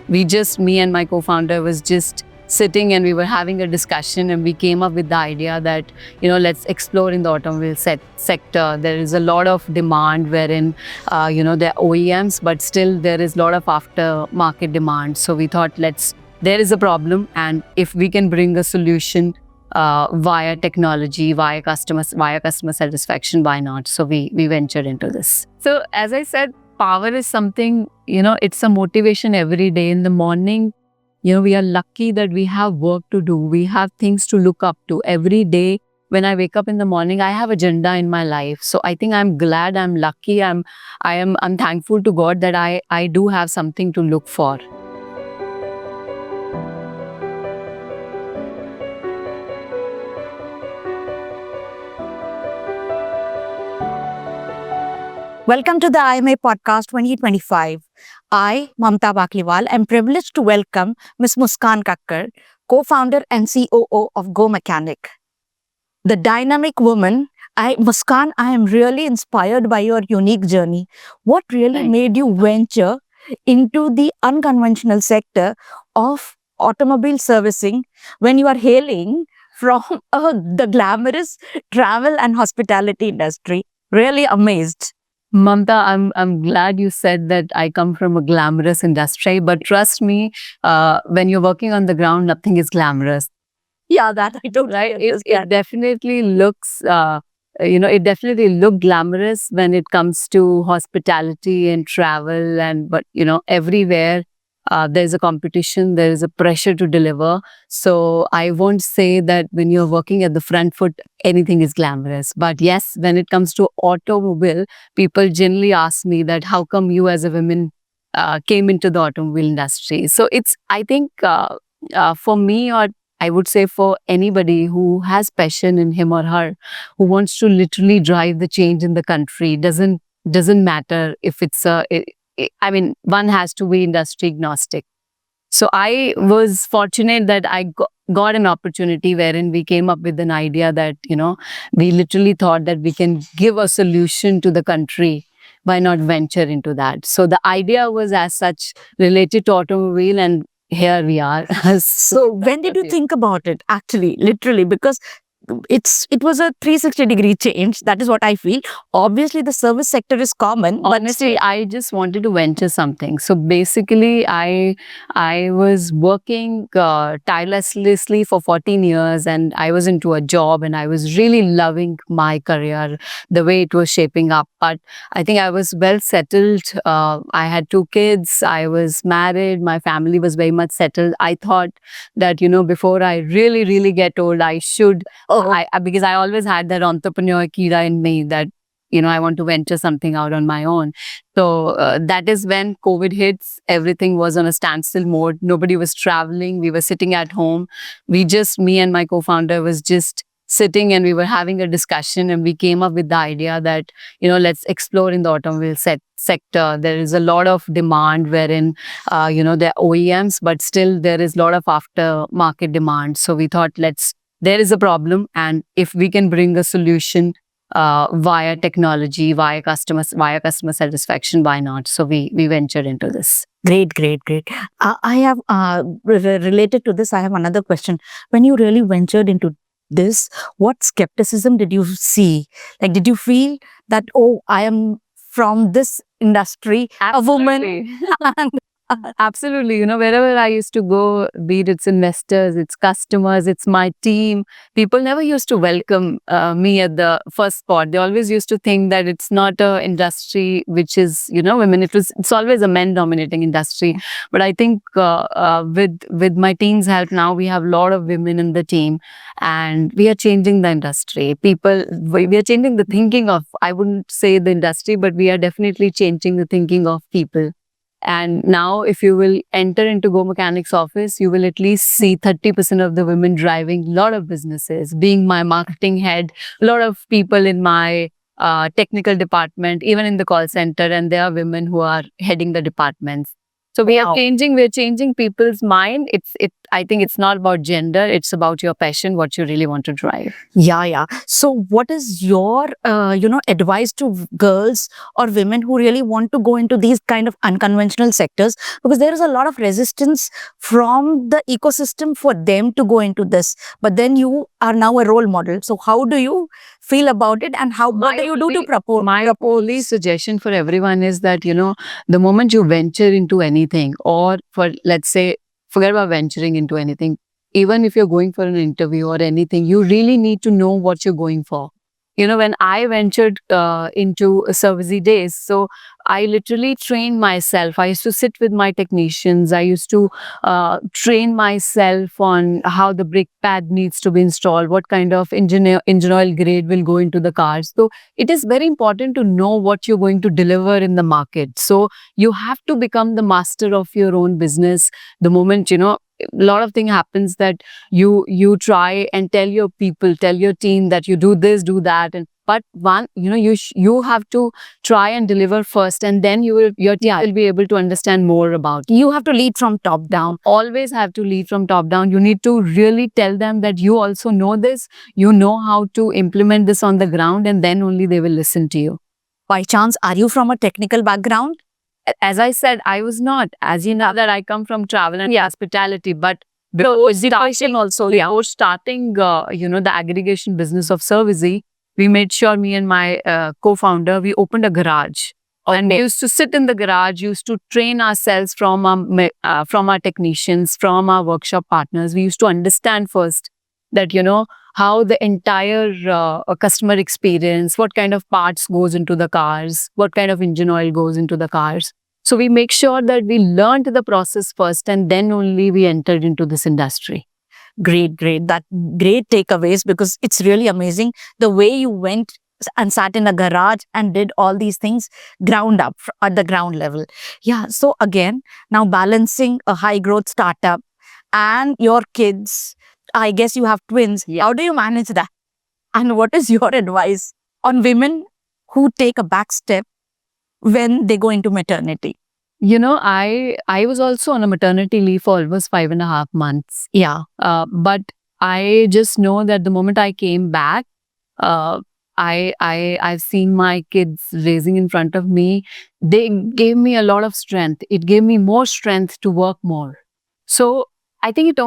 Me and my co-founder was just sitting and we were having a discussion, and we came up with the idea that, let's explore in the automobile sector. There is a lot of demand wherein, they're OEMs, but still there is a lot of aftermarket demand. So we thought, there is a problem, and if we can bring a solution via technology, via customer satisfaction, why not? So we ventured into this. So as I said, power is something, it's a motivation every day. In the morning, we are lucky that we have work to do. We have things to look up to every day. When I wake up in the morning, I have agenda in my life. So I think I'm glad, I'm lucky, I'm thankful to God that I do have something to look for. Welcome to the IMA Podcast 2025. I, Mamta Bakliwal, am privileged to welcome Ms. Muskan Kakkar, co-founder and COO of Go Mechanic. The dynamic woman, Muskan, I am really inspired by your unique journey. What really made you venture into the unconventional sector of automobile servicing when you are hailing from the glamorous travel and hospitality industry? Really amazed. Mamta, I'm glad you said that I come from a glamorous industry, but trust me, when you're working on the ground, nothing is glamorous. Yeah, that I don't right. It definitely looks, it definitely look glamorous when it comes to hospitality and travel, but everywhere. There's a competition, there is a pressure to deliver. So I won't say that when you're working at the front foot, anything is glamorous. But yes, when it comes to automobile, people generally ask me that how come you as a woman came into the automobile industry. So I think for me, or I would say for anybody who has passion in him or her, who wants to literally drive the change in the country, doesn't matter if it's one has to be industry agnostic. So I was fortunate that I got an opportunity wherein we came up with an idea that, we literally thought that we can give a solution to the country. Why not venture into that? So the idea was as such related to automobile, and here we are. So when did you think about it, actually, literally? Because it was a 360-degree change. That is what I feel. Obviously, the service sector is common. Honestly, I just wanted to venture something. So basically, I was working tirelessly for 14 years, and I was into a job, and I was really loving my career, the way it was shaping up. But I think I was well settled. I had 2 kids. I was married. My family was very much settled. I thought that, before I really get old, I should. Because I always had that entrepreneur kira in me that, I want to venture something out on my own. So that is when COVID hits. Everything was on a standstill mode. Nobody was traveling. We were sitting at home. Me and my co-founder was just sitting and we were having a discussion, and we came up with the idea that, let's explore in the automobile sector. There is a lot of demand wherein, they're OEMs, but still there is a lot of aftermarket demand. So we thought, there is a problem, and if we can bring a solution via technology, via customer satisfaction, why not? So we ventured into this. Great. I have related to this. I have another question. When you really ventured into this, what skepticism did you see? Like, did you feel that, oh, I am from this industry, Absolutely. a woman? Absolutely. Wherever I used to go, be it it's investors, it's customers, it's my team, people never used to welcome me at the first spot. They always used to think that it's not an industry which is, women. It's always a men-dominating industry. But I think with my team's help now, we have a lot of women in the team, and we are changing the industry. We are changing the thinking of, I wouldn't say the industry, but we are definitely changing the thinking of people. And now if you will enter into Go Mechanic's office, you will at least see 30% of the women driving a lot of businesses, being my marketing head, a lot of people in my technical department, even in the call center, and there are women who are heading the departments. So we're changing people's mind. I think it's not about gender. It's about your passion, what you really want to drive. Yeah. So what is your, advice to girls or women who really want to go into these kind of unconventional sectors? Because there is a lot of resistance from the ecosystem for them to go into this. But then you are now a role model. So how do you feel about it, and what do you do to propose? My only suggestion for everyone is that, the moment you venture into anything, or for, let's say, forget about venturing into anything, even if you're going for an interview or anything, you really need to know what you're going for. When I ventured into Servicey days, so I literally trained myself. I used to sit with my technicians. I used to train myself on how the brake pad needs to be installed, what kind of engine oil grade will go into the cars. So it is very important to know what you're going to deliver in the market. So you have to become the master of your own business. The moment, a lot of thing happens that you try and tell your people, tell your team that you do this, do that, but one, you have to try and deliver first, and then your team will be able to understand more about it. You have to lead from top down. Always have to lead from top down. You need to really tell them that you also know this, you know how to implement this on the ground, and then only they will listen to you. By chance, are you from a technical background? As I said, I was not. As you know, that I come from travel and hospitality, but before starting the aggregation business of Servicey, we made sure, me and my co-founder, we opened a garage. And we used to sit in the garage, used to train ourselves from our technicians, from our workshop partners. We used to understand first that, how the entire customer experience, what kind of parts goes into the cars, what kind of engine oil goes into the cars. So we make sure that we learned the process first, and then only we entered into this industry. Great. That great takeaways, because it's really amazing the way you went and sat in a garage and did all these things ground up at the ground level. Yeah. So again, now balancing a high growth startup and your kids, I guess you have twins. Yeah. How do you manage that? And what is your advice on women who take a back step when they go into maternity? I was also on a maternity leave for almost 5.5 months. Yeah. But I just know that the moment I came back, I've seen my kids raising in front of me. They gave me a lot of strength. It gave me more strength to work more. So I think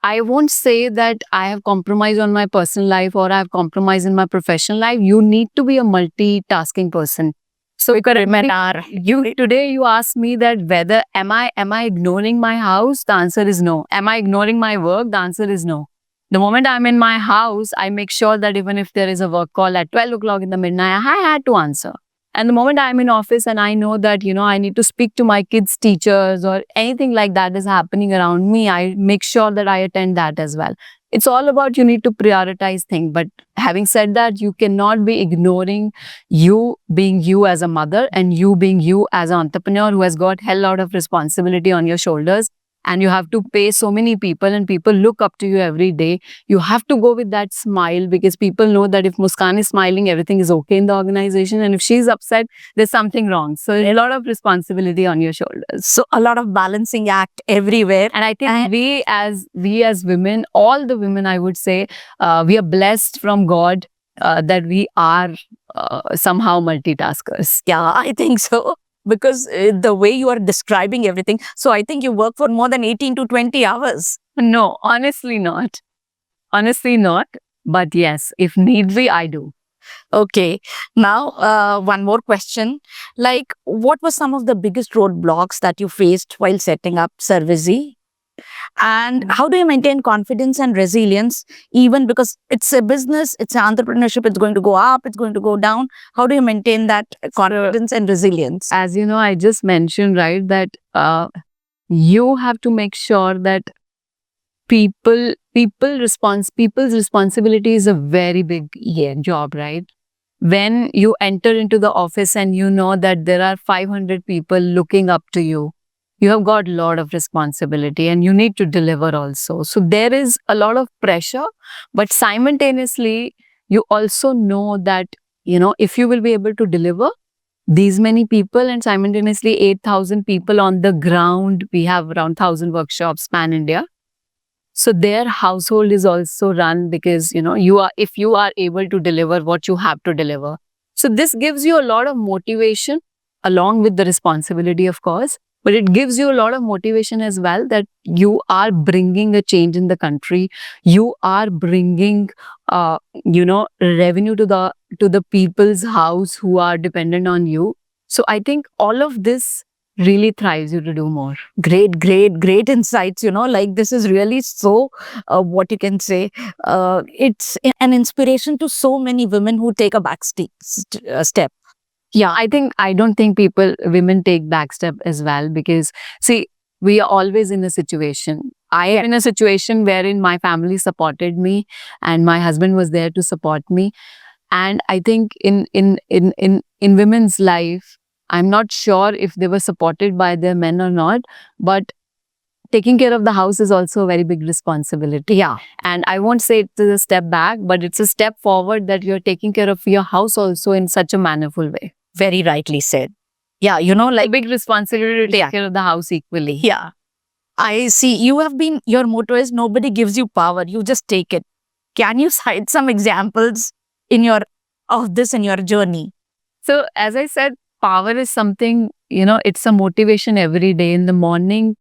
I won't say that I have compromised on my personal life or I have compromised in my professional life. You need to be a multitasking person. So today you ask me that whether am I ignoring my house? The answer is no. Am I ignoring my work? The answer is no. The moment I'm in my house, I make sure that even if there is a work call at 12 o'clock in the midnight, I had to answer. And the moment I'm in office and I know that, I need to speak to my kids' teachers or anything like that is happening around me, I make sure that I attend that as well. It's all about, you need to prioritize things. But having said that, you cannot be ignoring you being you as a mother and you being you as an entrepreneur who has got hell lot of responsibility on your shoulders. And you have to pay so many people and people look up to you every day. You have to go with that smile, because people know that if Muskan is smiling, everything is okay in the organization. And if she's upset, there's something wrong. So a lot of responsibility on your shoulders. So a lot of balancing act everywhere. And I think we as women, all the women, I would say, we are blessed from God that we are somehow multitaskers. Yeah, I think so. Because the way you are describing everything, so I think you work for more than 18 to 20 hours. No, honestly not. But yes, if need be, I do. Okay. Now, one more question. Like, what were some of the biggest roadblocks that you faced while setting up Servicey? And how do you maintain confidence and resilience, even because it's a business, it's an entrepreneurship, it's going to go up, it's going to go down. How do you maintain that confidence and resilience? As you know, I just mentioned, right, that you have to make sure that people's responsibility is a very big job, right? When you enter into the office and you know that there are 500 people looking up to you, you have got a lot of responsibility and you need to deliver also. So there is a lot of pressure, but simultaneously, you also know that, if you will be able to deliver these many people and simultaneously 8,000 people on the ground, we have around 1,000 workshops pan India. So their household is also run because, if you are able to deliver what you have to deliver. So this gives you a lot of motivation along with the responsibility, of course, but it gives you a lot of motivation as well that you are bringing a change in the country. You are bringing, revenue to the people's house who are dependent on you. So I think all of this really thrives you to do more. Great insights. Like this is really so, what you can say, it's an inspiration to so many women who take a back step. Yeah, I don't think women take back step as well because see, we are always in a situation. I am in a situation wherein my family supported me and my husband was there to support me. And I think in women's life, I'm not sure if they were supported by their men or not, but taking care of the house is also a very big responsibility. Yeah. And I won't say it's a step back, but it's a step forward that you're taking care of your house also in such a mannerful way. Very rightly said. Yeah, Like a big responsibility to take Yeah. care of the house equally. Yeah. I see. Your motto is nobody gives you power, you just take it. Can you cite some examples of this in your journey? So as I said, power is something, it's a motivation every day. In the morning,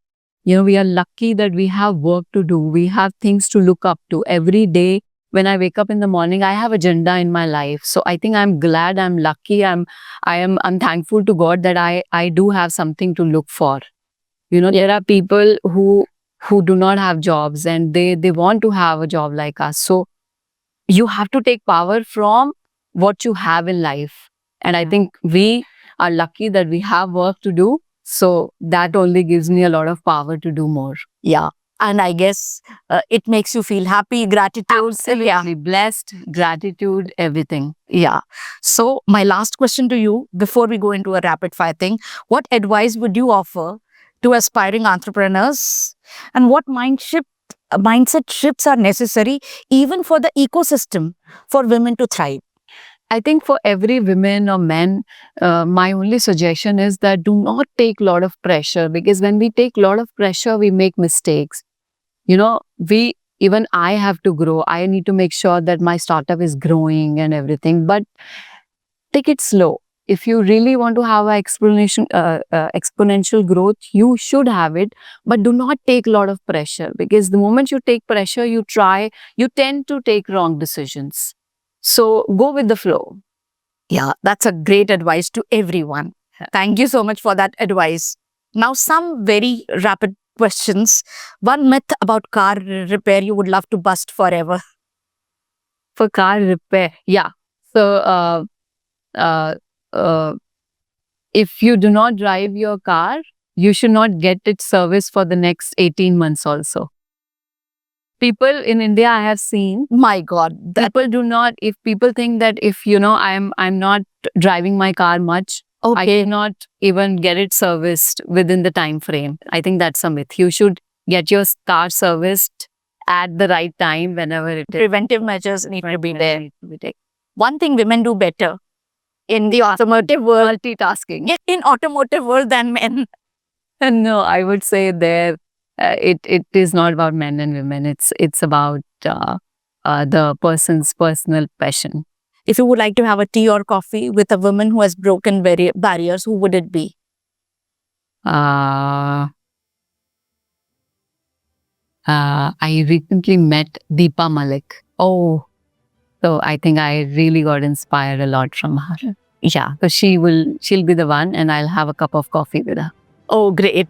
we are lucky that we have work to do. We have things to look up to every day. When I wake up in the morning, I have agenda in my life. So I think I'm glad, I'm lucky, I'm thankful to God that I do have something to look for. There are people who do not have jobs and they want to have a job like us. So you have to take power from what you have in life. And I think we are lucky that we have work to do. So that only gives me a lot of power to do more. Yeah. And I guess it makes you feel happy, gratitude. Absolutely. Yeah. Blessed, gratitude, everything. Yeah. So my last question to you before we go into a rapid fire thing, what advice would you offer to aspiring entrepreneurs and what mindset shifts are necessary even for the ecosystem for women to thrive? I think for every woman or man, my only suggestion is that do not take a lot of pressure because when we take a lot of pressure, we make mistakes. Even I have to grow. I need to make sure that my startup is growing and everything, but take it slow. If you really want to have an exponential growth, you should have it, but do not take a lot of pressure because the moment you take pressure, you tend to take wrong decisions. So go with the flow. Yeah, that's a great advice to everyone. Thank you so much for that advice. Now, some very rapid questions. One myth about car repair you would love to bust forever. For car repair, yeah. So, if you do not drive your car, you should not get it serviced for the next 18 months also. People in India, I have seen, My God, people do not, if people think that if, I'm not driving my car much, I cannot even get it serviced within the time frame. I think that's a myth. You should get your car serviced at the right time whenever it is. preventive measures need to be there. One thing women do better in the automotive world, Multitasking. in automotive world than men. No, I would say it is not about men and women. It's about the person's personal passion. If you would like to have a tea or coffee with a woman who has broken barriers, who would it be? I recently met Deepa Malik. Oh, So I think I really got inspired a lot from her. yeah. So she'll be the one and I'll have a cup of coffee with her. Oh, great.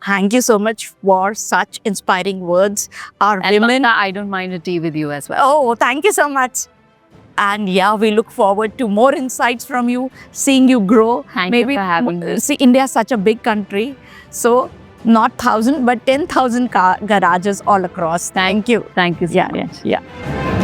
Thank you so much for such inspiring words. Our And women. Mamta, I don't mind a tea with you as well. Oh, thank you so much. And yeah, we look forward to more insights from you, seeing you grow. Thank you for having me. See, India is such a big country. So, not 1,000, but 10,000 garages all across. Thank you. Thank you so much. Yeah.